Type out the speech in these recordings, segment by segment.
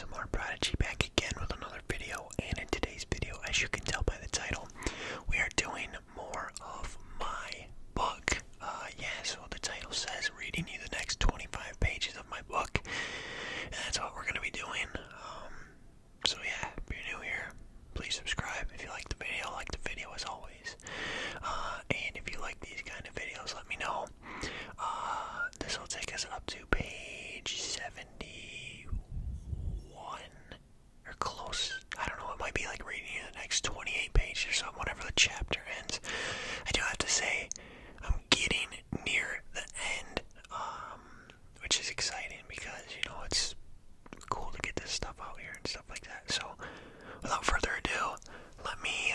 ASMR Prodigy back again with another video, and in today's video, as you can tell by the title, we are doing more of my book. So the title says, reading you the next 25 pages of my book, and that's what we're going to be doing. So yeah, if you're new here, please subscribe. If you like the video as always. And if you like these kind of videos, let me know. This will take us up to page 71, or close. I don't know, it might be like reading you the next 28 pages or something, whenever the chapter ends. I do have to say, I'm getting near the end, which is exciting because, you know, it's cool to get this stuff out here and stuff like that. So, without further ado, let me,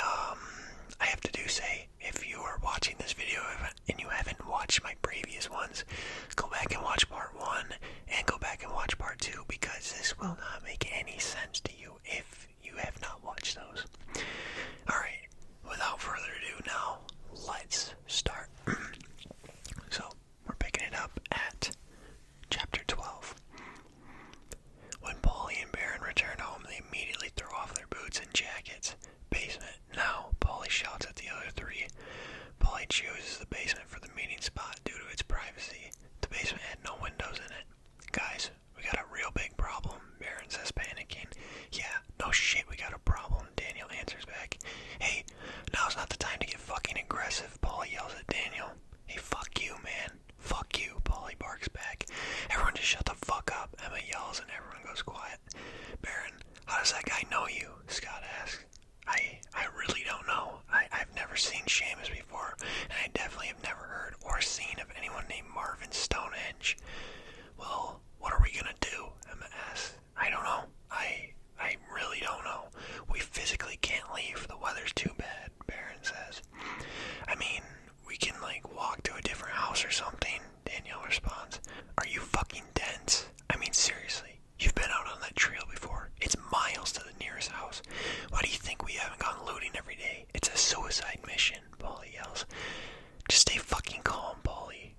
I have to say, if you are watching this video and you haven't watched my previous ones, go back and watch part 1 and go back and watch part 2, because this will not make any sense to you if you have not watched those. Alright, without further ado now, let's start. So, we're picking it up at chapter 12. When Polly and Baron return home, they immediately throw off their boots and jackets. Basement. Now, Polly shouts at the other three. Polly chooses the basement for the meeting spot due to its privacy. The basement had no windows in it. Guys, we got a real big problem, Baron says, panicking. Yeah, no shit, we got a problem, Daniel answers back. Hey, now's not the time to get fucking aggressive, Polly yells at Daniel. Hey, fuck you, man. Fuck you, Polly barks back. Everyone just shut the fuck up, Emma yells, and everyone goes quiet. Baron, how does that guy know you? Scott asks. I really don't know. I've never seen Seamus before, and I definitely have never heard or seen of anyone named Marvin Stonehenge. Well, what are we gonna do? Emma asks. I don't know. I really don't know. We physically can't leave. The weather's too bad, Baron says. I mean, we can, walk to a different house or something, Danielle responds. Are you fucking dense? I mean, seriously. You've been out on that trail before. It's miles to the nearest house. Why do you think we haven't gone looting every day? It's a suicide mission, Polly yells. Just stay fucking calm, Polly.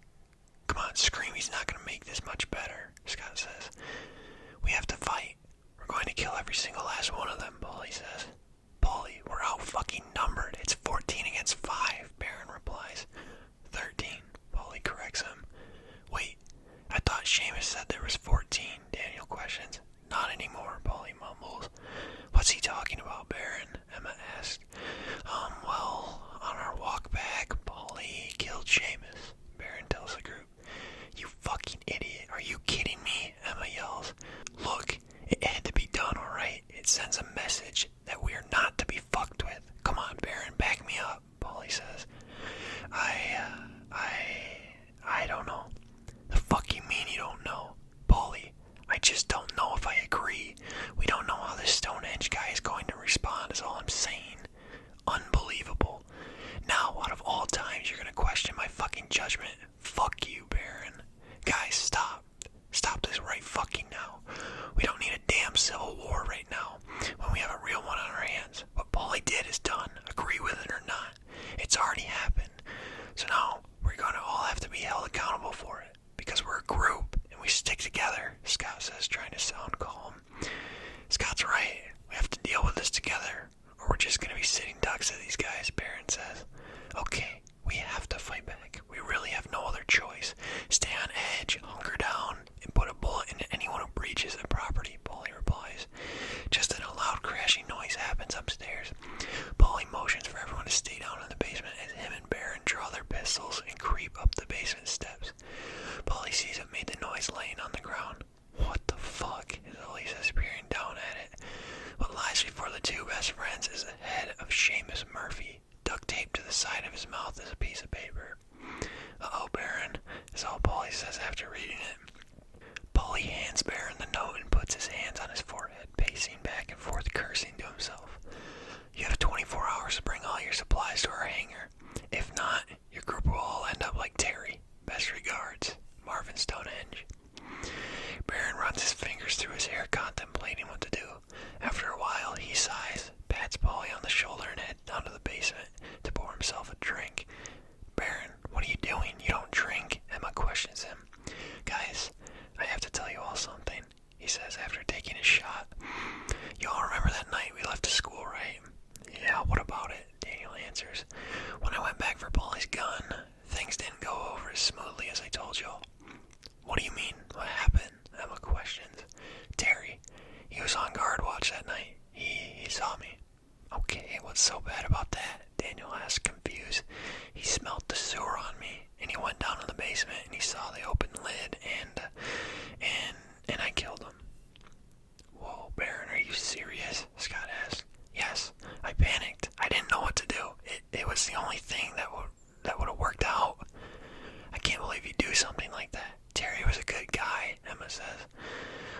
Come on, scream. He's not going to make this much better, Scott says. We have to fight. We're going to kill every single last one of them, Polly says. Polly, we're out fucking numbered. It's 14 against 5, Baron replies. 13, Polly corrects him. Wait, I thought Seamus said there was 14, Daniel questions. Not anymore, Polly mumbles. What's he talking about, Baron? Emma asked. Well, on our walk back, Polly killed Seamus, Baron tells the group. You fucking idiot, are you kidding me? Emma yells. Look, it had to be done, alright? It sends a message that we are not to be fucked with. Come on, Baron, back me up, Polly says. I don't know. The fuck you mean you don't know? Polly, I just don't know if I agree. We don't know how this Stonehenge guy is going to respond, is all I'm saying. Unbelievable. Now, out of all times, you're gonna question my fucking judgment. Fuck you, Baron. Guys, stop. Stop this right fucking now. We don't need a damn civil war right now, when we have a real one on our hands. What Polly did is done, agree with it or not. It's already happened. So now, we're gonna all have to be held accountable for it. Because we're a group, and we stick together, Scott says, trying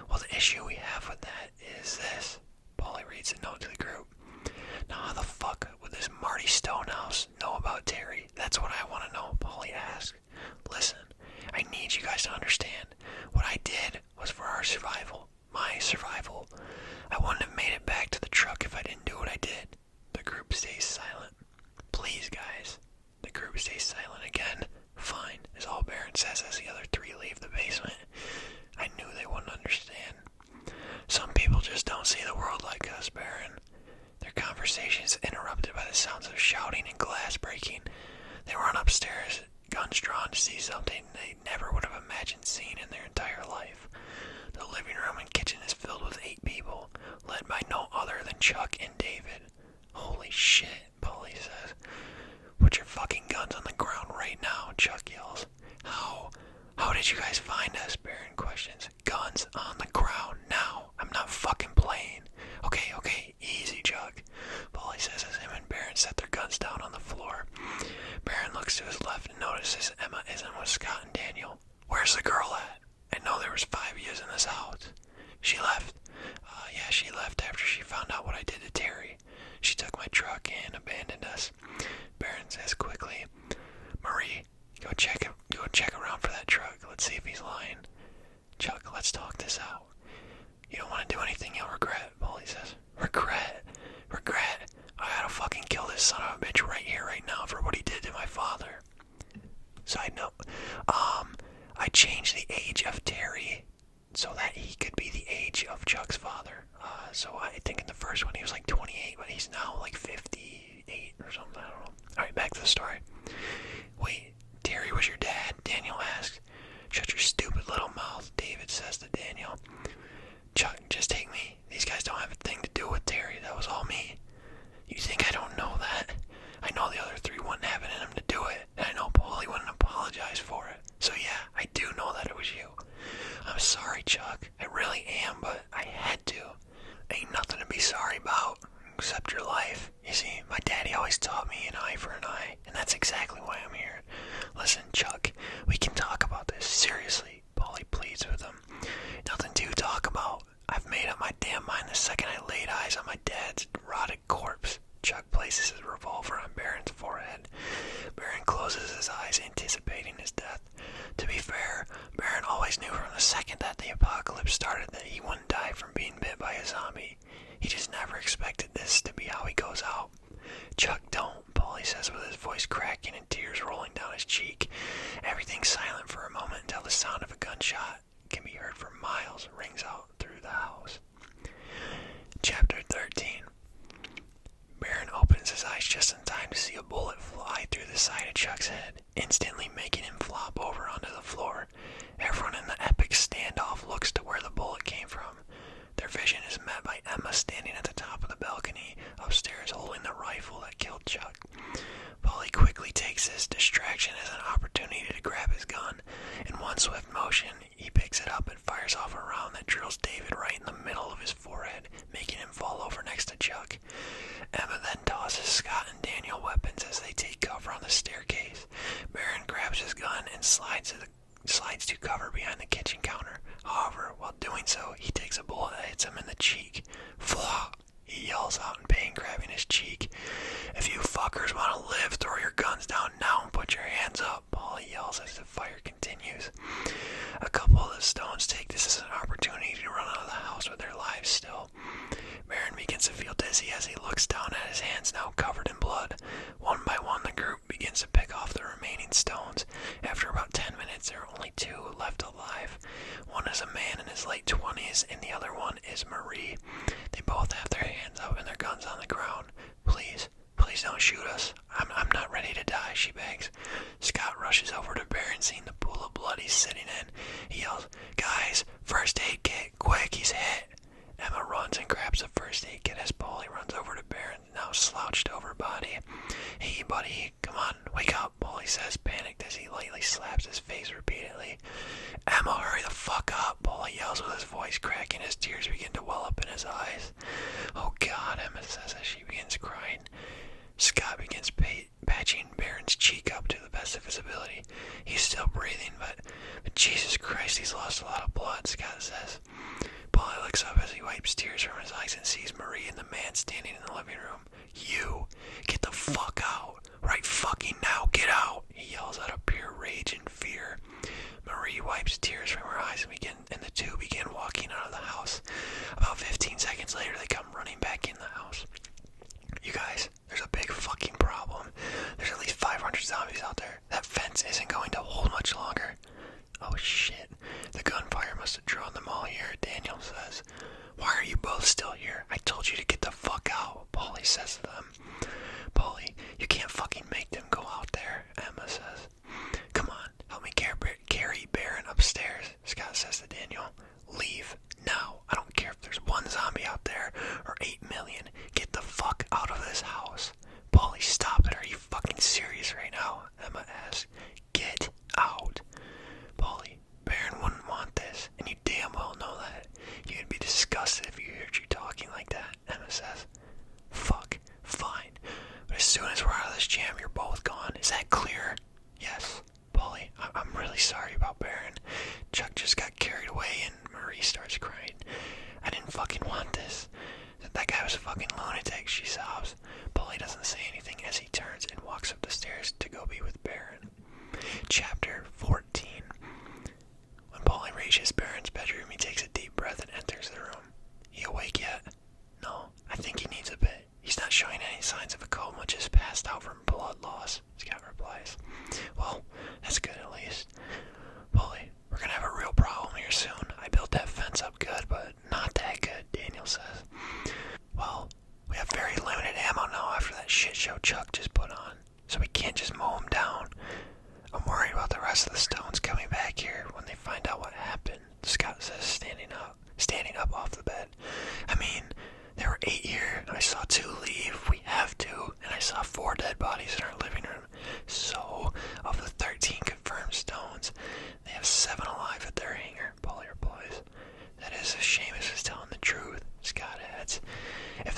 Well, the issue we have with that is this. Paulie reads a note to the group. Now, how the fuck would this Marty Stonehouse know about Terry? That's what I want to know, Paulie asked. Listen, I need you guys to understand. What I did was for our survival. My survival. I wouldn't have made it back to the truck if I didn't do what I did. The group stays silent. Please, guys. The group stays silent again. Fine, is all Barron says as the other three leave the basement. I knew they wouldn't understand. Some people just don't see the world like us, Barron. Their conversation is interrupted by the sounds of shouting and glass breaking. They run upstairs, guns drawn, to see something they never would have imagined seeing in their entire life. The living room and kitchen is filled with 8 people, led by no other than Chuck and David. Holy shit, Paulie says. Put your fucking guns on the ground right now, Chuck yells. How did you guys find us? Barron questions. Guns on the ground now. I'm not fucking playing. Okay, easy, Chuck, Paulie says as him and Barron set their guns down on the floor. Barron looks to his left and notices Emma isn't with Scott and Daniel. Where's the girl at? I know there was 5 years in this house. She left. Yeah, she left after she found out what I did to Terry. She took my truck and abandoned us. Barron says quickly, Marie, go check around for that truck. Let's see if he's lying. Chuck, let's talk this out. You don't want to do anything you'll regret, Paulie says. Regret? I gotta fucking kill this son of a bitch right here, right now for what he did to my father. Side note, I changed the age of Terry so that he could be the age of Chuck's father. So I think in the first one he was like 28, but he's now like 58 or something, I don't know. Alright, back to the story. Wait, Terry was your dad? Daniel asks. Shut your stupid little mouth, David says to Daniel. Chuck, just take me. These guys don't have a thing to do with Terry. That was all me. You think I don't know that? I know the other 3 wouldn't have it in them to do it, and I know Paulie wouldn't apologize for it. So yeah, I do know that it was you. I'm sorry, Chuck. I really am, but I had to. Ain't nothing to be sorry about, except your life. You see, my daddy always taught me an eye for an eye, and that's exactly why I'm here. Listen, Chuck, we can talk about this. Seriously, Paulie pleads with him. Nothing to talk about. I've made up my damn mind the second I laid eyes on my dad's rotted corpse. Chuck places his revolver on Barron's forehead. Barron closes his eyes, anticipating his death. To be fair, Barron always knew from the second that the apocalypse started that he wouldn't die from being bit by a zombie. He just never expected this to be how he goes out. Chuck, don't, Paulie says with his voice cracking and tears rolling down his cheek. Everything's silent for a moment until the sound of a gunshot can be heard for miles rings out through the house. Chapter 13. Barron opens his eyes just in time to see a bullet fly through the side of Chuck's head, instantly making him flop over onto the floor. Everyone in the epic standoff looks to where the bullet came from. Their vision is met by Emma standing at the top of the balcony upstairs holding the rifle that killed Chuck. Paulie quickly takes this distraction as an opportunity to grab his gun. In one swift motion, he picks it up and fires off a round that drills David right in the middle of his forehead, making him fall over next to Chuck. Emma then tosses Scott and Daniel weapons as they take cover on the staircase. Barron grabs his gun and slides to cover behind the kitchen counter. However, while doing so, he takes a bullet that hits him in the cheek. Flaw! He yells out in pain, grabbing his cheek. If you fuckers want to live, throw your guns down now and put your hands up, Paulie yells as the fire continues. A couple of the Stones take this as an opportunity to run out of the house with their lives still. Barron begins to feel dizzy as he looks down at his hands now covered in blood. One by one, the group begins to pick off the remaining Stones. After about 10 minutes, there are only 2 left alive. One is a man in his late 20s, and the other one is Marie. They both have their hands up and their guns on the ground. Please don't shoot us. I'm not ready to die, she begs. Scott rushes over to Barron, seeing the pool of blood he's sitting in. He yells, "Guys, first aid kit, quick, he's hit." Emma runs and grabs the first aid kit as Paulie runs over to Barron's now slouched over body. "Hey, buddy, come on, wake up," Paulie says, panicked as he lightly slaps his face repeatedly. "Emma, hurry the fuck up," Paulie yells with his voice cracking as tears begin to well up in his eyes. "Oh God," Emma says as she begins crying. Scott begins patching Barron's cheek up to the best of his ability. He's still breathing, but Jesus Christ, he's lost a lot of blood, Scott says. Polly looks up as he wipes tears from his eyes and sees Marie and the man standing in the living room. You, get the fuck out. Right fucking now, get out. He yells out of pure rage and fear. Marie wipes tears from her eyes and the two begin walking out of the house. About 15 seconds later, they come running back in the house. You guys, there's a big fucking problem. There's at least 500 zombies out there. That fence isn't going to hold much longer. Oh shit. The gunfire must have drawn them all here, Daniel says. Why are you both still here? I told you to get the fuck out, Polly says to them. Polly, you can't fucking make them go out there, Emma says. Come on, help me carry Baron upstairs, Scott says to Daniel. Leave now. I don't care if there's one zombie out there or 8 million. Get the fuck out of this house. Polly, stop it. Are you fucking serious right now? Emma asks. Get out. Polly, Baron wouldn't want this, and you damn well know that. You'd be disgusted if you heard you talking like that, Emma says. Fuck, fine. But as soon as we're out of this jam, you're both gone. Is that clear? Yes. Polly, I'm really sorry about Baron. Chuck just got carried away and Marie starts crying. I didn't fucking want this. That guy was a fucking lunatic, she sobs. Polly doesn't say anything as he turns and walks up the stairs to go be with Baron. Chapter 14. When Polly reaches Baron's bedroom, he takes a deep breath and enters the room. He awake yet? No, I think he needs a bit. He's not showing any signs of a coma, just passed out from blood loss, Scott replies. Well, that's good at least. Polly, we're gonna have a real problem here soon. I built that fence up good, but not that good, Daniel says. Well, we have very limited ammo now after that shit show Chuck just put on, so we can't just mow him down. I'm worried about the rest of the Stones coming back here when they find out what happened, Scott says, standing up off the bed. I mean, there were 8 here, and I saw 2 leave. We have to, and I saw 4 dead bodies in our living room. So, of the 13 confirmed Stones, they have 7 alive at their hangar, Polly replies. That is if Seamus is telling the truth, Scott adds. If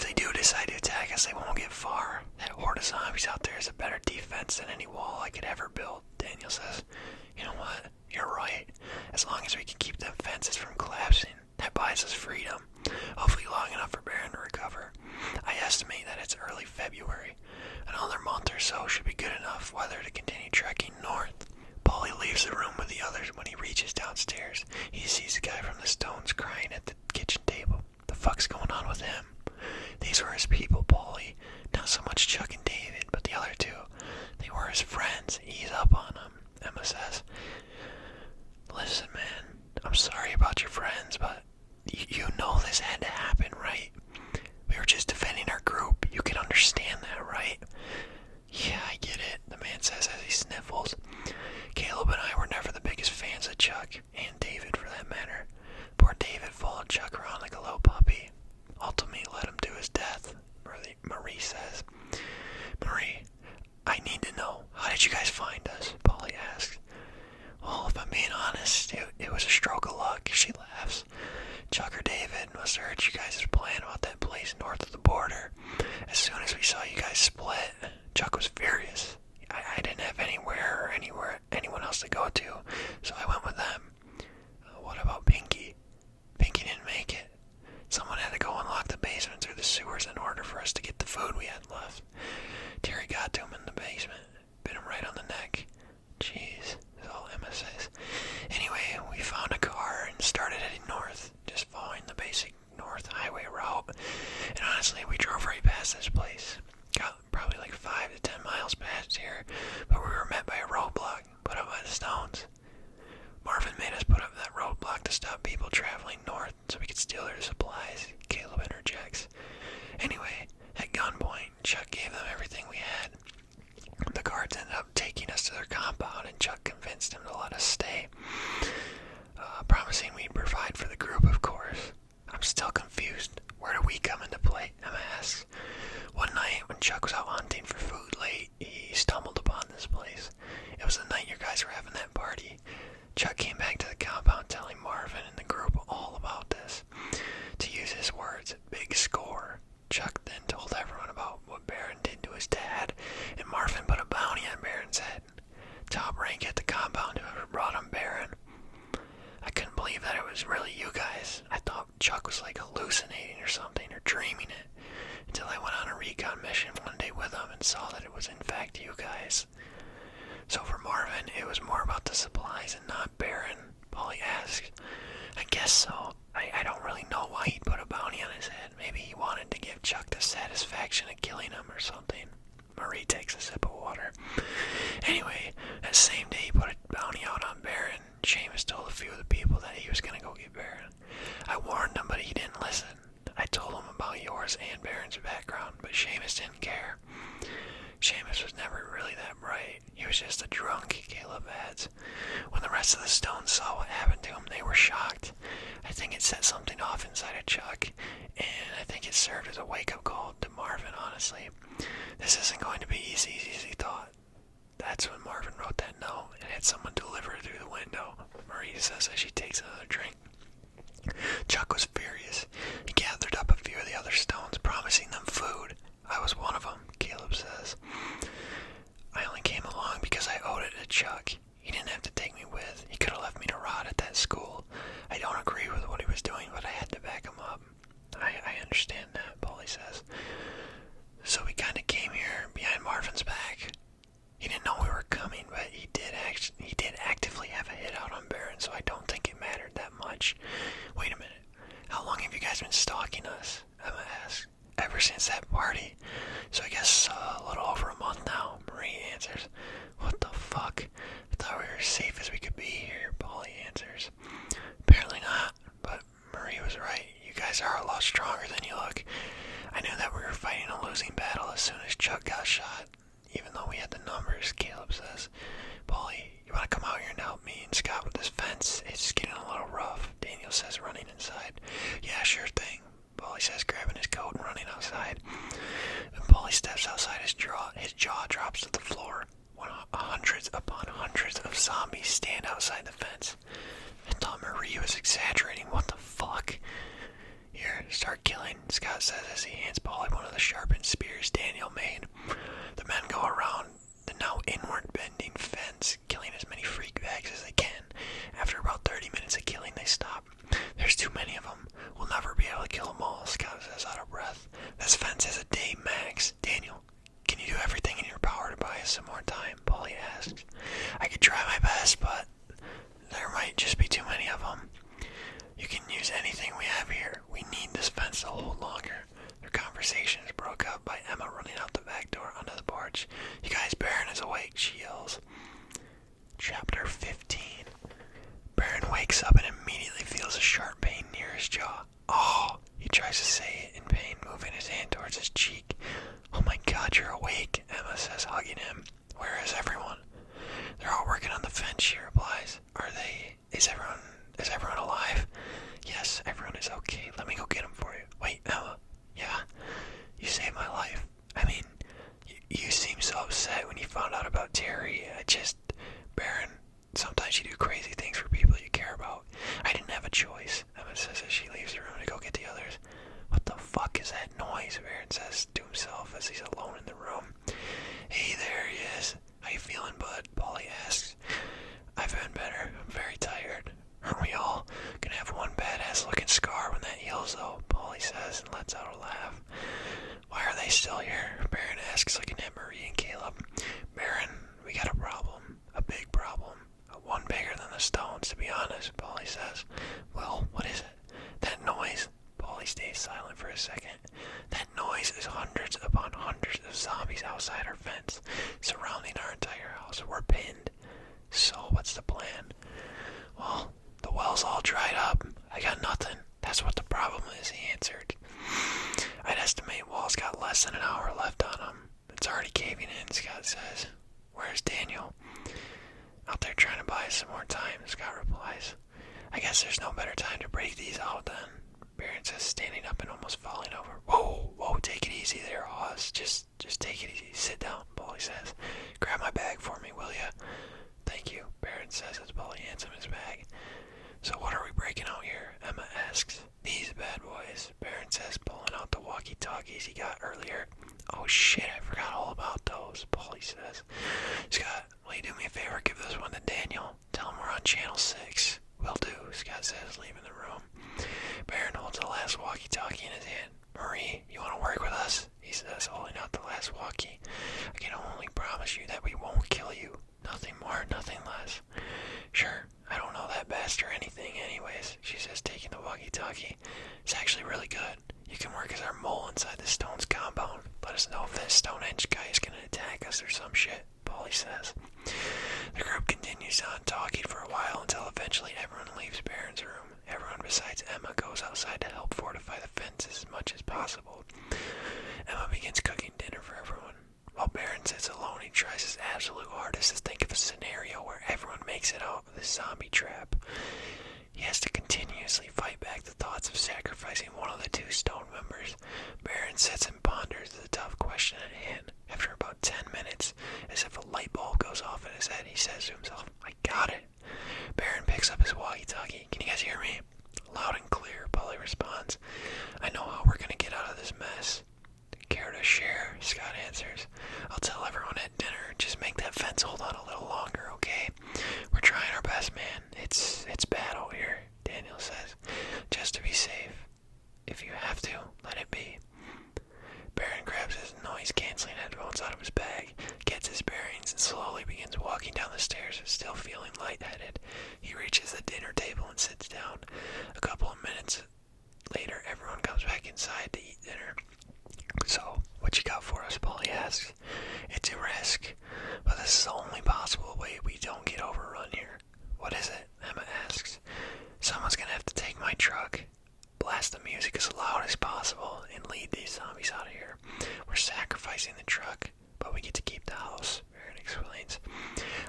they do decide to attack us, they won't get far. That horde of zombies out there is a better defense than any wall I could ever build, Daniel says. You know what? You're right. As long as we can keep them fences from collapsing, that buys us freedom. Hopefully long enough for Baron to recover. I estimate that it's early February. Another month or so should be good enough weather to continue trekking north. Polly leaves the room with the others. When he reaches downstairs, he sees the guy from the Stones crying at the kitchen table. The fuck's going on with him? These were his people, Polly. Not so much Chuck and David, but the other 2. They were his friends. Ease up on them, Emma says. Listen, man, I'm sorry about your friends, but you know this had to happen, right? We were just defending our group. You can understand that, right? Yeah, I get it, the man says as he sniffles. Caleb and I were never the biggest fans of Chuck, and David for that matter. Poor David followed Chuck around like a little puppy. Ultimately led him to his death, Marie says. Marie, I need to know, how did you guys find us? Polly asks. Well, if I'm being honest, it was a stroke of luck, she laughs. Chuck or David must have heard you guys' plan about that place north of the border. As soon as we saw you guys split, Chuck was furious. I didn't have anywhere anyone else to go to, so I went with them. What about Pinky? Pinky didn't make it. Someone had to go unlock the basement through the sewers in order for us to get the food we had left. Terry got to him in the basement, bit him right on the neck. Jeez, is all Emma says. Anyway, we found a car and started heading north, just following the basic north highway route. And honestly, we drove right past this place. Got probably like 5 to 10 miles Chuck was like hallucinating or something, or dreaming it, until I went on a recon mission one day with him and saw that it was in fact you guys. So for Marvin, it was more about the supplies and not Baron, Polly asked. I guess so. I don't really know why he'd put a bounty on his head. Maybe he wanted to give Chuck the satisfaction of killing him or something. Marie takes a sip of water. Anyway, that same day he put a bounty out on Baron. Seamus told a few of the people that he was going to go get Baron. I warned him, but he didn't listen. I told him about yours and Baron's background, but Seamus didn't care. Seamus was never really that bright. He was just a drunk, Caleb adds. When the rest of the Stones saw what happened to him, they were shocked. I think it set something off inside of Chuck, and I think it served as a wake-up call to Marvin, honestly. This isn't going to be easy, he thought. That's when Marvin wrote that note and had someone deliver it through the window, Marie says as she takes another drink. Chuck was furious. He gathered up a few of the other Stones, promising them food. I was one of them, Caleb says. I only came along because I owed it to Chuck. He didn't have to take me with. He could have left me to rot at that school. I don't agree with what he was doing, but I had to back him up. I understand that, Polly says. So we kind of came here behind Marvin's back. He didn't know we were coming, but he did actively have a hit out on Baron, so I don't think it mattered that much. Wait a minute. How long have you guys been stalking us? Emma asks. Ever since that party. So I guess a little over a month now, Marie answers. What the fuck? I thought we were as safe as we could be here, Polly answers. Apparently not, but Marie was right. You guys are a lot stronger than you look. I knew that we were fighting a losing battle as soon as Chuck got shot, even though we had the numbers, Caleb says. Polly, you want to come out here and help me and Scott with this fence? It's getting a little rough, Daniel says, running inside. Yeah, sure thing, Polly says, grabbing his coat and running outside. When Polly steps outside, his jaw drops to the floor. When hundreds upon hundreds of zombies stand outside the fence. I thought Marie was exaggerating. What the fuck? Here, start killing, Scott says as he hands Polly one of the sharpened spears Daniel made. The men go around the now inward-bending fence, killing as many freak bags as they can. After about 30 minutes of killing, they stop. There's too many of them. We'll never be able to kill them all, Scott says out of breath. This fence has a day max. Daniel, can you do everything in your power to buy us some more time? Polly asks. I could try my best, but there might just be too many of them. You can use anything we have here. We need this fence to hold longer. Their conversation is broke up by Emma running out the back door onto the porch. You guys, Baron is awake, she yells. Chapter 15. Baron wakes up and immediately feels a sharp pain near his jaw. Oh, he tries to say it in pain, moving his hand towards his cheek. Oh my God, you're awake, Emma says, hugging him. Where is everyone? They're all working on the fence, she replies. Are they? Is everyone alive? Yes, everyone is okay. Let me go get them for you. Wait, Emma. Yeah, you saved my life. I mean, you seemed so upset when you found out about Terry. Baron, sometimes you do crazy things for people you care about. I didn't have a choice, Emma says as she leaves the room to go get the others. What the fuck is that noise? Baron says to himself as he's alone in the room. Hey, there he is. How you feeling, bud? Polly asks. I've been better. I'm very tired. Aren't we all gonna have one badass looking scar when that heals though? Polly says and lets out a laugh. Why are they still here? Baron asks, looking at Marie and Caleb. Baron, we got a problem. A big problem. One bigger than the Stones, to be honest, Polly says. Well, what is it? That noise. Polly stays silent for a second. That noise is hundreds upon hundreds of zombies outside our fence, surrounding our entire house. We're pinned. So, what's the plan? Well, the well's all dried up. I got nothing. That's what the problem is, he answered. I'd estimate Wall's got less than an hour left on him. It's already caving in, Scott says. Where's Daniel? Out there trying to buy us some more time, Scott replies. I guess there's no better time to break these out then. Baron says, standing up and almost falling over. Whoa, take it easy there, Oz. Just take it easy. Sit down, Polly says. Grab my bag for me, will ya? Thank you, Baron says as Polly hands him his bag. So what are we breaking out here? Emma asks. These bad boys, Baron says, pulling out the walkie-talkies he got earlier. Oh shit, I forgot all about those, Polly says. Scott, will you do me a favor? Give this one to Daniel. Tell him we're on channel 6. Will do, Scott says, leaving the room. Baron holds walkie-talkie. It's actually really good. You can work as our mole inside the Stones compound. Let us know if that Stonehenge guy is going to attack us or some shit, Polly says. The group continues on talking for a while until eventually everyone leaves Baron's room. Everyone besides Emma goes outside to help fortify the fences as much as possible. Emma begins cooking dinner for everyone. While Baron sits alone, he tries his absolute hardest to think of a scenario where everyone makes it out of the zombie trap. He has to continuously fight back the thoughts of sacrificing one of the two stone members. Baron sits and ponders the tough question at hand. After about 10 minutes, as if a light bulb goes off in his head, he says to himself, I got it. Baron picks up his walkie-talkie. Can you guys hear me? Loud and clear, Polly responds. I know how we're going to get out of this mess. Care to share? Scott answers. I'll tell everyone at dinner. Just make that fence hold on a little longer, okay? We're trying our best, man. It's bad out here, Daniel says. Just to be safe. If you have to, let it be. Baron grabs his noise-canceling headphones out of his bag, gets his bearings, and slowly begins walking down the stairs, still feeling lightheaded. He reaches the dinner table and sits down. A couple of minutes later, everyone comes back inside to eat dinner. So, what you got for us? Polly asks. It's a risk, but this is the only possible way we don't get overrun here. What is it? Emma asks. Someone's gonna have to take my truck, blast the music as loud as possible, and lead these zombies out of here. We're sacrificing the truck, but we get to keep the house, Baron explains.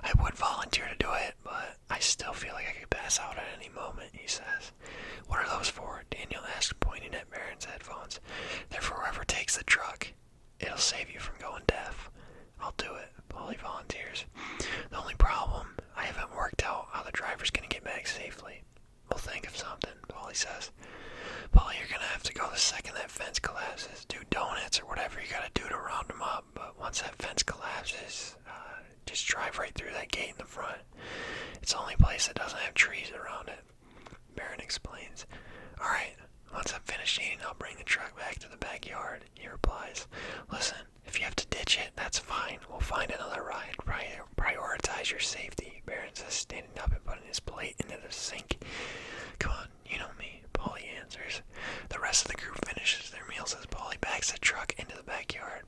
I would volunteer to do it, but I still feel like I could pass out at any moment, he says. What are those for? Daniel asks, pointing at Baron's headphones. They're for whoever takes the truck. It'll save you from going deaf. I'll do it, Polly volunteers. The only problem, I haven't worked out how the driver's gonna get back safely. We'll think of something, Polly says. Polly, you're gonna have to go the second that fence collapses. Do donuts or whatever you gotta do to round them up, but once that fence collapses, just drive right through that gate in the front. It's the only place that doesn't have trees around it, Baron explains. Alright, once I'm finished eating, I'll bring the truck back to the backyard, he replies. Listen, if you have to ditch it, that's fine. We'll find another ride. Prioritize your safety, Baron says, standing up and putting his plate into the sink. Come on, you know me, Polly answers. The rest of the group finishes their meals as Polly backs the truck into the backyard.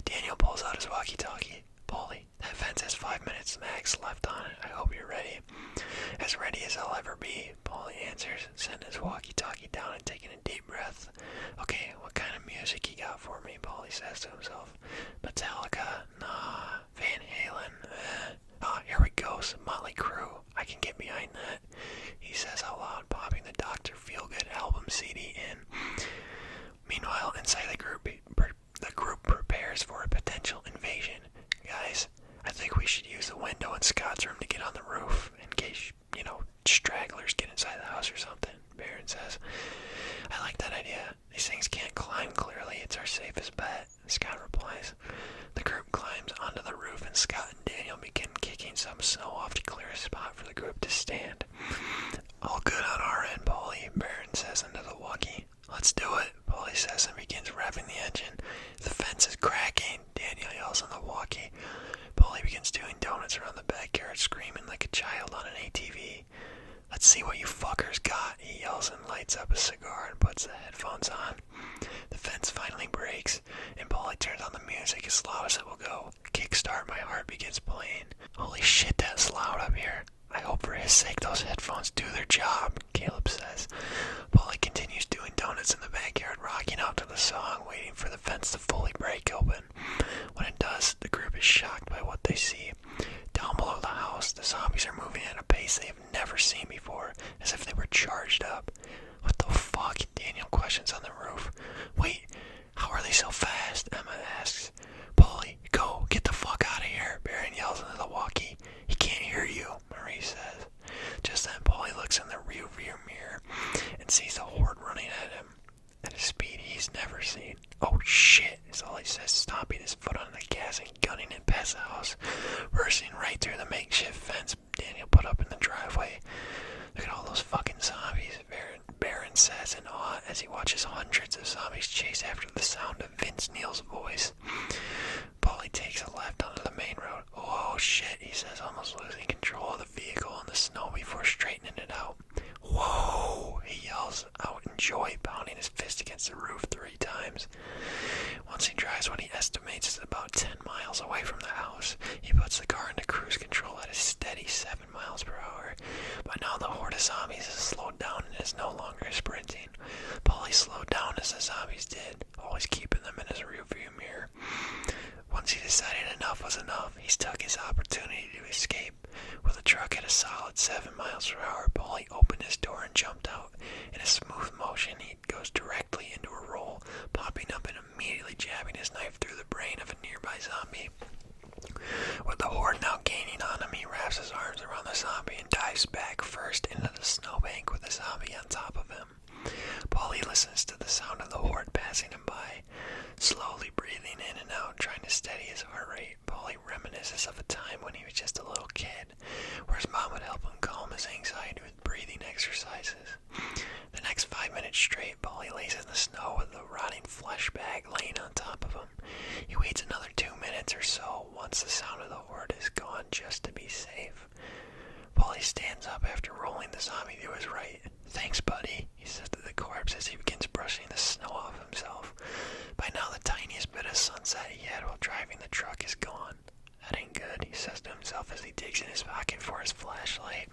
Daniel pulls out his walkie-talkie. Polly, that fence has 5 minutes max left on it. I hope you're ready. As ready as I'll ever be, Polly answers, setting his walkie-talkie down and taking a deep breath. Okay, what kind of music you got for me? Polly says to himself. Metallica? Nah. Van Halen? Here we go, some Motley Crue. I can get behind that, he says out loud, popping the Dr. Feelgood album CD in. Meanwhile, inside the group prepares for a potential invasion. Guys, I think we should use the window in Scott's room to get on the roof, in case, stragglers get inside the house or something, Baron says. I like that idea. These things can't climb clearly. It's our safest bet, Scott replies. The group climbs onto the roof and Scott and Daniel begin kicking some snow off to clear a spot for the group to stand. All good on our end, Polly, Baron says into the walkie. Let's do it, Polly says and begins revving the engine. The fence is cracking, Daniel yells on the walkie. Polly begins doing donuts around the backyard, screaming like a child on an ATV. Let's see what you fuckers got, he yells and lights up a cigar and puts the headphones on. The fence finally breaks, and Polly turns on the music as loud as it will go. Kickstart My Heart begins playing. Holy shit, that's loud up here. I hope for his sake those headphones do their job, Caleb says. Polly continues doing donuts in the backyard, rocking out to the song, waiting for the fence to fully break open. When it does, the group is shocked by what they see. Down below the house, the zombies are moving at a pace they have never seen before, as if they were charged up. What the fuck? Daniel questions on the roof. Wait, how are they so fast? Emma asks. Polly, go, get the fuck out of here, Baron yells into the walkie. He can't hear you, Marie says. Just then, Polly looks in the rear mirror and sees the horde running at him at a speed he's never seen. Oh shit, is all he says, stomping his foot on the gas and gunning it past the house, bursting right through the makeshift fence Daniel put up in the driveway. Look at all those fucking zombies, Baron says in awe as he watches hundreds of zombies chase after the sound of Vince Neil's voice. Paulie takes a left onto the main road. Oh shit, he says, almost losing control of the vehicle in the snow before straightening it out. Whoa, he yells out in joy, pounding his fist against the roof 3 times. Once he drives what he estimates is about 10 miles away from the house, he puts the car into cruise control at a steady 7 miles per hour. By now the horde of zombies has slowed down and is no longer sprinting. Paulie slowed down as the zombies did, always keeping them in his rearview mirror. Once he decided enough was enough, he took his opportunity to escape. With the truck at a solid 7 miles per hour, Paulie opened his door and jumped out. In a smooth motion, he goes directly into a roll, popping up and immediately jabbing his knife through the brain of a nearby zombie. With the horde now gaining on him, he wraps his arms around the zombie and dives back first into the snowbank with the zombie on top of him. Paulie listens to the sound of the horde passing him by, slowly breathing in and out, trying to steady his heart rate. Paulie reminisces of a time when he was just a little kid, where his mom would help him calm his anxiety with breathing exercises. The next 5 minutes straight, Paulie lays in the snow with a rotting flesh bag laying on top of him. He waits another 2 minutes or so once the sound of the horde is gone just to be safe. Paulie stands up after rolling the zombie to his right. "Thanks, buddy," he says to the corpse as he begins brushing the snow off himself. By now the tiniest bit of sunset he had while driving the truck is gone. "That ain't good," he says to himself as he digs in his pocket for his flashlight.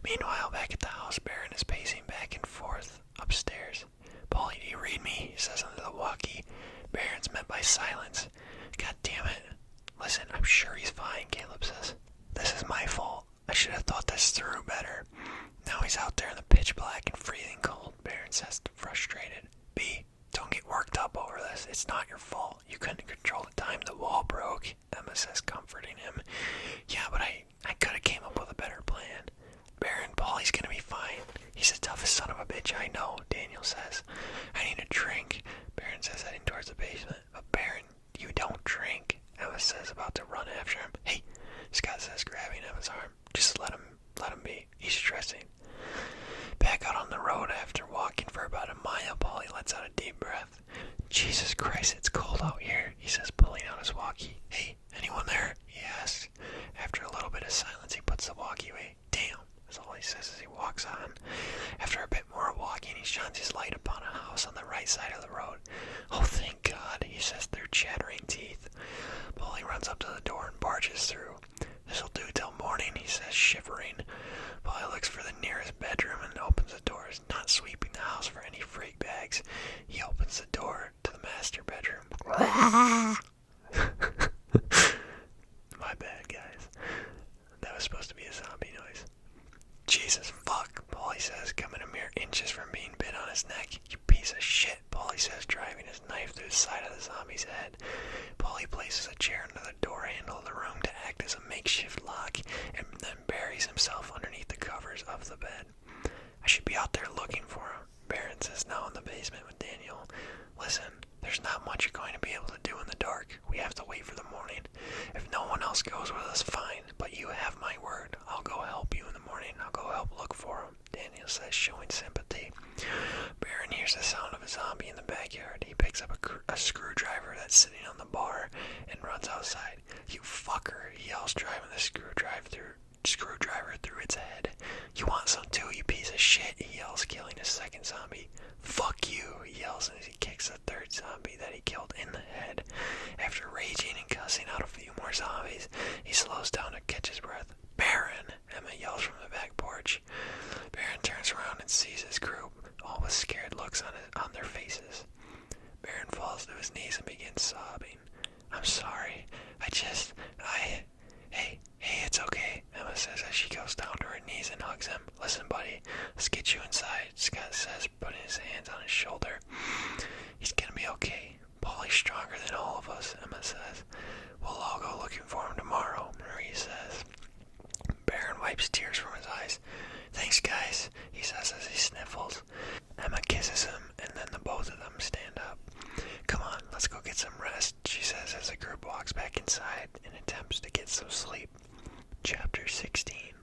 Meanwhile, back at the house, Baron is pacing back and forth upstairs. "Paulie, do you read me?" he says under the walkie. Baron's met by silence. "God damn it. Listen, I'm sure he's fine," Caleb says. "This is my fault. I should have thought this through better. Now he's out there in the pitch black and freezing cold," Baron says, frustrated. "B, don't get worked up over this. It's not your fault. You couldn't control the time the wall broke," Emma says, comforting him. "Yeah, but I could have came up with a better plan." "Baron, Paulie's gonna be fine. He's the toughest son of a bitch I know," Daniel says. "I need a drink," Baron says, heading towards the basement. "But Baron, you don't drink," Emma says, about to run after him. "Hey," Scott says, grabbing Emma's arm. "Just let him be. He's stressing." Back out on the road after walking for about a mile, Paulie lets out a deep breath. "Jesus Christ, it's cold out here," he says, pulling out his walkie. "Hey, anyone there?" he asks. After a little bit of silence, he puts the walkie away. "Damn," is all he says as he walks on. After a bit more walking, he shines his light upon a house on the right side of the road. "Oh, thank God," he says through chattering teeth. Paulie runs up to the door and barges through. "This'll do till morning," he says, shivering. Paulie looks for the nearest bedroom and opens the doors, not sweeping the house for any freak bags. He opens the door to the master bedroom. My bad, guys. That was supposed to be a zombie noise. "Jesus fuck," Paulie says, coming a mere inches from being bit on his neck. "You piece of shit," Paulie says, driving his knife through the side of the zombie's head. Paulie places a chair under the door handle of the room to act as a makeshift lock, and then buries himself underneath the covers of the bed. "I should be out there looking for him," Baron says, now in the basement with Daniel. "Listen, there's not much you're going to be able to do in the dark. We have to wait for the morning. If no one else goes with us, fine, but you have my word. I'll go help you in the morning. I'll go help look for him," Daniel says, showing sympathy. Baron hears the sound of a zombie in the backyard. He picks up a screwdriver that's sitting on the bar and runs outside. "You fucker," he yells, driving the screwdriver through its head. "You want some too, you piece of shit," he yells, killing a second zombie. "Fuck you," he yells as he kicks the third zombie that he killed in the head. After raging and cussing out a few more zombies, he slows down to catch his breath. "Baron," Emma yells from the back porch. Baron turns around and sees his group, all with scared looks on their faces. Baron falls to his knees and begins sobbing. "I'm sorry. Hey, it's okay," Emma says as she goes down to her knees and hugs him. "Listen, buddy, let's get you inside," Scott says, putting his hands on his shoulder. "He's gonna be okay. Paulie's stronger than all of us," Emma says. "We'll all go looking for him tomorrow," Marie says. Baron wipes tears from his eyes. "Thanks, guys," he says as he sniffles. Emma kisses him, and then the both of them stand up. "Come on, let's go get some rest," she says as the group walks back inside and attempts to get some sleep. Chapter 16.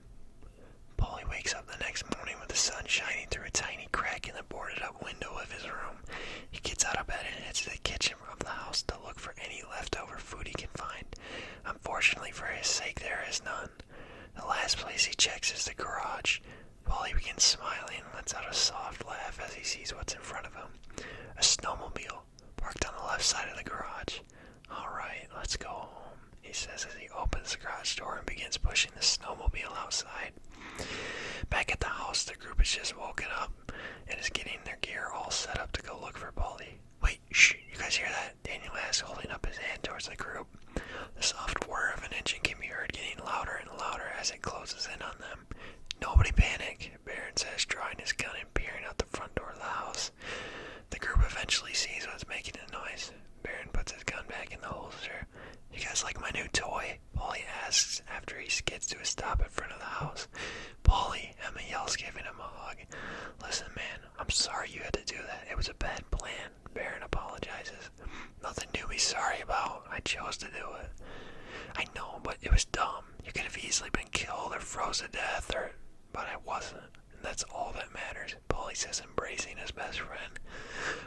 Paulie wakes up the next morning with the sun shining through a tiny crack group has just woken up and is getting their gear all set up to go look for Polly. Wait, shh, you guys hear that? Daniel asks, holding up his hand towards the group. The soft whir of an engine can be heard getting louder and louder as it closes in on them. Nobody panic, Baron says, drawing his gun and peering out the front door of the house. The group eventually sees what's making the noise. Baron puts his gun back in the holster. You guys like my new toy? Polly asks after he skids to a stop in front of the house. Polly, Emma yells, giving him a hug. Listen, man, I'm sorry you had to do that. It was a bad plan. Baron apologizes. Nothing to be sorry about. I chose to do it. I know, but it was dumb. You could have easily been killed or froze to death, but I wasn't. And that's all that matters, Polly says, embracing his best friend.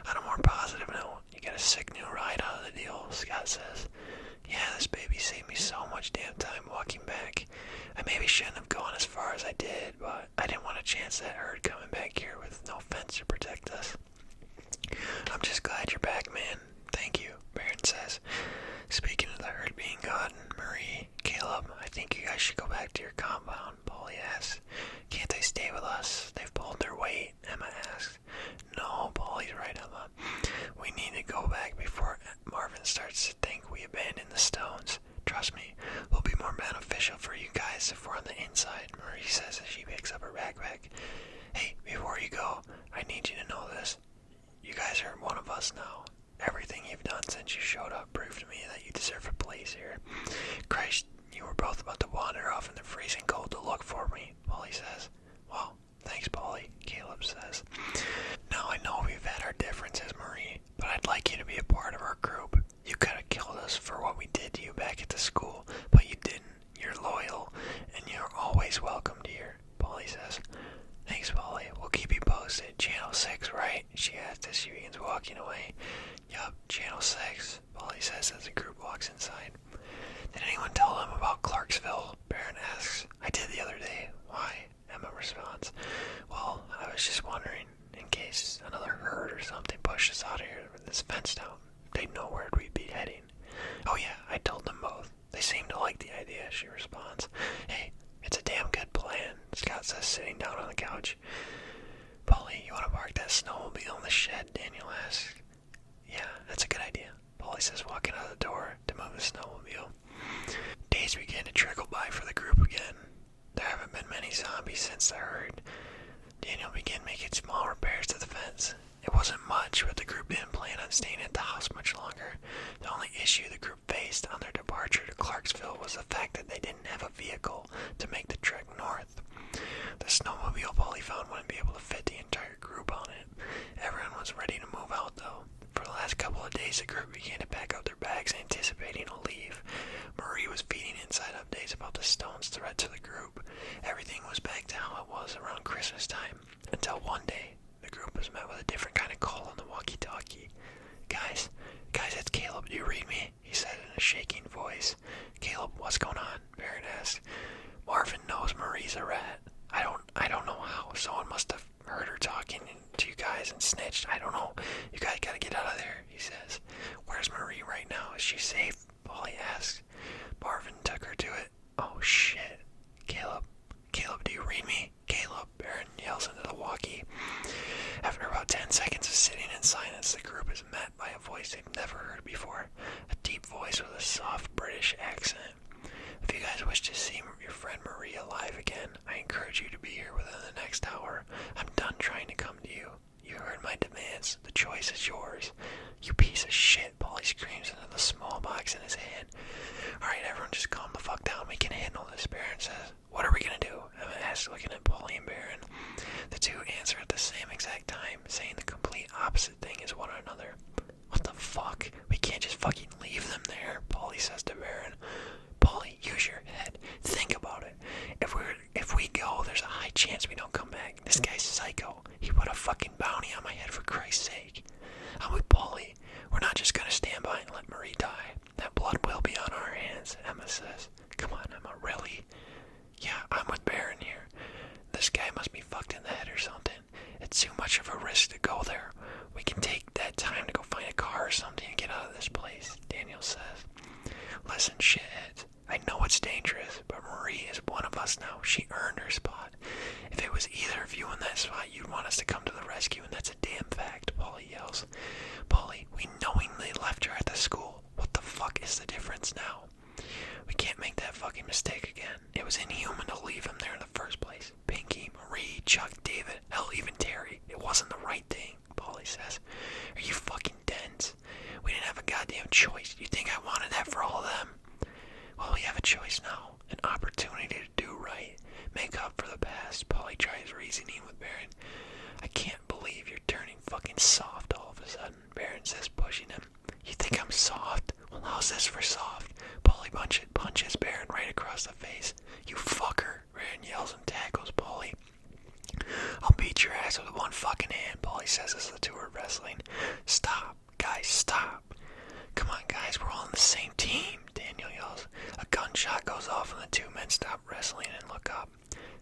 On a more positive note, you get a sick new ride out of the deal, Scott says. Yeah, this baby saved me so much damn time walking back. I maybe shouldn't have gone as far as I did, but I didn't want to chance that herd coming back here with no fence to protect us. I'm just glad you're back, man. Thank you, Baron says. Speaking of the herd being gone, Marie, Caleb, I think you guys should go back to your compound, Polly asks. Can't they stay with us? They've pulled their weight, Emma asks. No, Polly's right, Emma. We need to go back before Marvin starts to think we abandoned the stones. Trust me, it'll be more beneficial for you guys if we're on the inside, Marie says as she picks up her backpack. Hey, before you go, I need you to know this. You guys are one of us now. Everything you've done since you showed up proved to me that you deserve a place here. Christ, you were both about to wander off in the freezing cold to look for me, Polly says. Well, thanks, Polly, Caleb says. Now I know we've had our differences, Marie, but I'd like you to be a part of our group. You could have killed us for what we did to you back at the school, but you didn't. You're loyal, and you're always welcomed here, Polly says. Thanks, Polly. We'll keep you posted. Channel 6, right? She asks as she begins walking away. Yup, Channel 6, Polly says as the group walks inside. Did anyone tell them about Clarksville? Baron asks. I did the other day. Why? Emma responds. Well, I was just wondering, in case another herd or something pushed us out of here with this fence down, they'd know where we'd be heading. Oh yeah, I told them both. They seem to like the idea, she responds. Hey, it's a damn good plan, Scott says, sitting down on the couch. Polly, you want to park that snowmobile in the shed? Daniel asks. Yeah, that's a good idea, Polly says, walking out the door to move the snowmobile. Days begin to trickle by for the group again. There haven't been many zombies since the herd. Daniel began making small repairs to the fence. It wasn't much, but the group didn't plan on staying at the house much longer. The only issue the group faced on their departure to Clarksville was the fact that they didn't have a vehicle to make the trek north. The snowmobile Polly found wouldn't be able to fit the entire group on it. Everyone was ready to move out, though. For the last couple of days, the group began to pack up their bags, anticipating a leave. Marie was feeding inside updates about the stone's threat to the group. Everything was back to how it was around Christmas time, until one day, the group was met with a different kind of call on the walkie-talkie. Guys, it's Caleb. Do you read me? He said in a shaking voice. Caleb, what's going on? Baron asked. Marvin knows Marie's a rat. I don't know how. Someone must have heard her talking to you guys and snitched. I don't know. You guys gotta get out of there, he says. Where's Marie right now? Is she safe? Polly asks. Marvin took her to it. Oh shit. Caleb, do you read me? Caleb, Baron yells into the walkie. After about 10 seconds of sitting in silence, the group is met by a voice they've never heard before. A deep voice with a soft British accent. If you guys wish to see your friend Marie alive again, I encourage you to be here within the next hour. I'm done trying to come to you. You heard my demands. The choice is yours. You piece of shit, Polly screams into the small box in his hand. Alright, everyone just calm the fuck down. We can handle this, Baron says. What are we gonna do? Emma asks, looking at Polly and Baron. The two answer at the same exact time, saying the complete opposite thing as one another. What the fuck? We can't just fucking leave them there, Polly says to Baron. Polly, use your head. Think about it. If we go, there's a high chance we don't come back. This guy's psycho. He put a fucking bounty on my head for Christ's sake. I'm with Polly. We're not just gonna stand by and let Marie die. That blood will be on our hands, Emma says. Come on, Emma, really? Yeah, I'm with Baron here. This guy must be fucked in the head or something. It's too much of a risk to go there. We can take that time to go find a car or something and get out of this place, Daniel says. Listen, shitheads. I know it's dangerous, but Marie is one of us now. She earned her spot. If it was either of you in that soft all of a sudden, Baron says, pushing him. You think I'm soft? Well, how's this for soft? Paulie punches Baron right across the face. You fucker, Baron yells and tackles Paulie. I'll beat your ass with one fucking hand, Paulie says as the two are wrestling. Stop, guys, stop. Come on, guys, we're all on the same team, Daniel yells. A gunshot goes off and the two men stop wrestling and look up.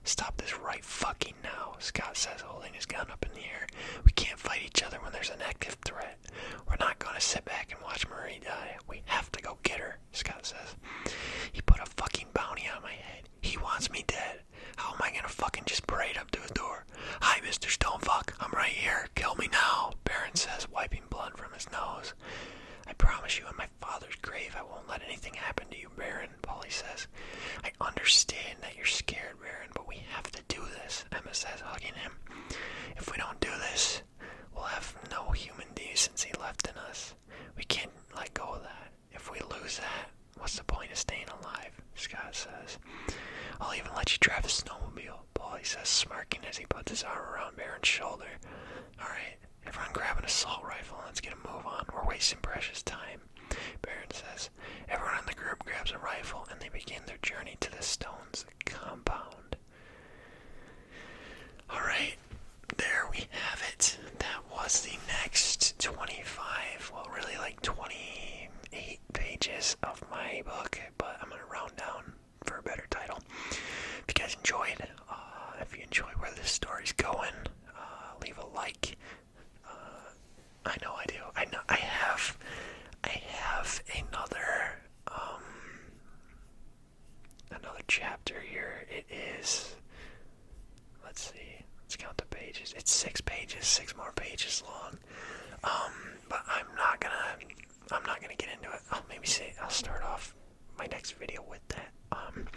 Stop this right fucking now, Scott says, holding his gun up in the air. We can't fight each other when there's an active threat. We're not gonna sit back and watch Marie die. We have to go get her, Scott says. He put a fucking bounty on my head. He wants me dead. How am I gonna fucking just parade up to his door? Hi, Mr. Stonefuck. I'm right here. Kill me now, Baron says, wiping blood from his nose. I promise you in my father's grave I won't let anything happen to you, Baron, Paulie says. I understand that you're scared, Baron, but we have to do this, Emma says, hugging him. If we don't do this, we'll have no human decency left in us. We can't let go of that. If we lose that, what's the point of staying alive, Scott says. I'll even let you drive a snowmobile, Paulie says, smirking as he puts his arm around Baron's shoulder. Alright, everyone grab an assault rifle and let's get a move on. We're wasting precious time, Baron says. Everyone in the group grabs a rifle and they begin their journey to the Stones compound. Alright, there we have it. That was the next 25, well really like 28 pages of my book, but I'm going to round down for a better title. If you guys enjoyed, if you enjoy where this story's going, leave a like. I know I do. I have another chapter here. It is, let's see, let's count the pages. It's 6 pages, 6 more pages long. But I'm not gonna get into it. I'll start off my next video with that. And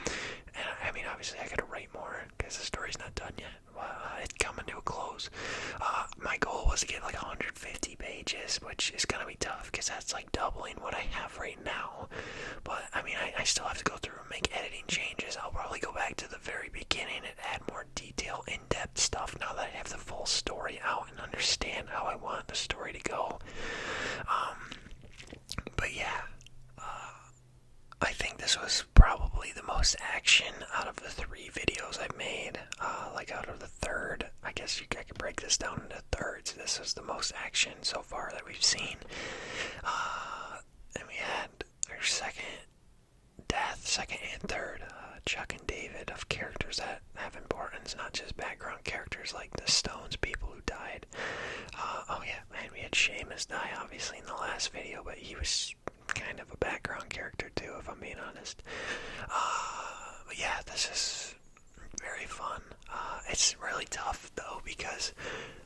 I mean, obviously I gotta write more because the story's not done yet. It's coming to a close. My goal was to get like 150 pages, which is gonna be tough because that's like doubling what I have right now. But I mean, I still have to go through and make editing changes. I'll probably go back to the very beginning and add more detail, in-depth stuff now that I have the full story out and understand how I want the story to go. But yeah, I think this was probably the most action out of the 3 videos I've made. Like out of the third, I guess I could break this down into thirds. This was the most action so far that we've seen. And we had our second death, second and third, Chuck and David, of characters that have importance, not just background characters like the Stones people who died. Oh yeah, man, we had Seamus die obviously in the last video, but he was kind of a background character too, if I'm being honest. But yeah, this is very fun. It's really tough though because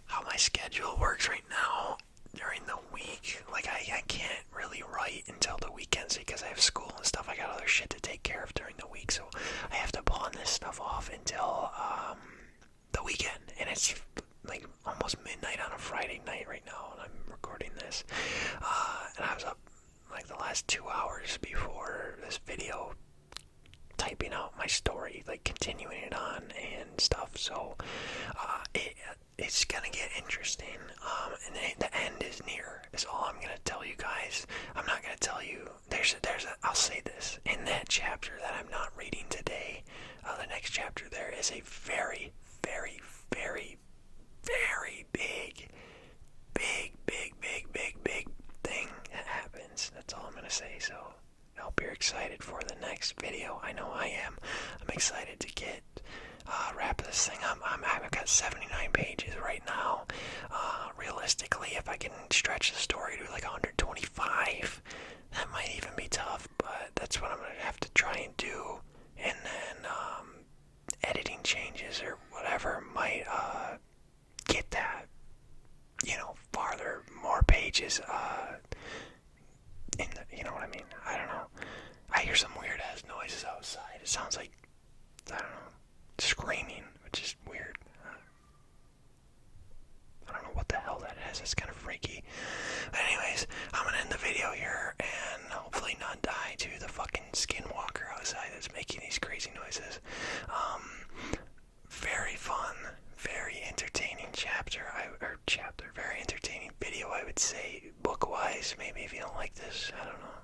how my schedule works right now during the week, like I can't really write until the weekends because I have school and stuff. I got other shit to take care of during the week, so I have to pawn this stuff off until the weekend, and it's like almost midnight on a Friday night right now, and I'm recording this. And I was up like the last 2 hours before this video typing out my story, like continuing it on and stuff, so it's gonna get interesting, and the end is near, is all I'm gonna tell you guys. I'm not gonna tell you, I'll say this, in that chapter that I'm not reading today, the next chapter, there is a very, very, very, very big thing that happens. That's all I'm gonna say, so I hope you're excited for the next video. I know I am. I'm excited to get wrap this thing up. I've got 79 pages right now. Realistically, if I can stretch the story to like 125, that might even be tough, but that's what I'm gonna have to try and do. And then editing changes or whatever might get that, farther, more pages in the, you know what I mean? I don't know. I hear some weird ass noises outside. It sounds like, I don't know, screaming, which is weird. I don't know what the hell that is. It's kind of freaky. But anyways, I'm gonna end the video here and hopefully not die to the fucking skinwalker outside that's making these crazy noises. Very fun, very entertaining very entertaining I'd say book-wise, maybe if you don't like this, I don't know.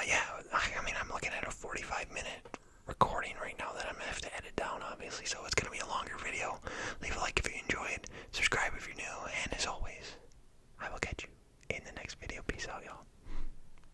Yeah, I mean, I'm looking at a 45-minute recording right now that I'm gonna have to edit down, obviously, so it's gonna be a longer video. Leave a like if you enjoyed, subscribe if you're new,